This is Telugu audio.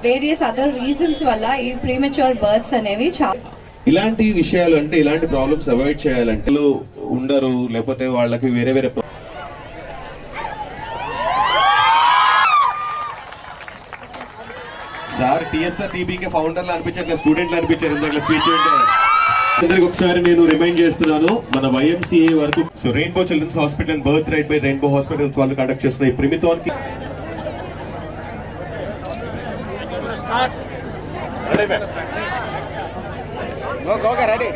వేరియస్ అదర్ రీజన్స్ వల్ల ఈ ప్రీమెచ్యూర్ బర్త్స్ అనేవి చాలా. ఇలాంటి విషయాలు అంటే ఇలాంటి ప్రాబ్లమ్స్ అవాయిడ్ చేయాలంటే ఉండరు, లేకపోతే వాళ్ళకి వేరే వేరే సార్ టీఎస్ఆర్ టీబీకే ఫౌండర్లు అనిపించట్లేదు, స్టూడెంట్లు అనిపించారు ఇందాక స్పీచ్ అంటే. అందరికి ఒకసారి నేను రిమైండ్ చేస్తున్నాను, మన వైఎంసీఏ వరకు so Rainbow Children's Hospital and Birth Right by Rainbow Hospitals వాళ్ళు కండక్ట్ చేస్తున్న ఈ ప్రిమిథాన్కి రెడీ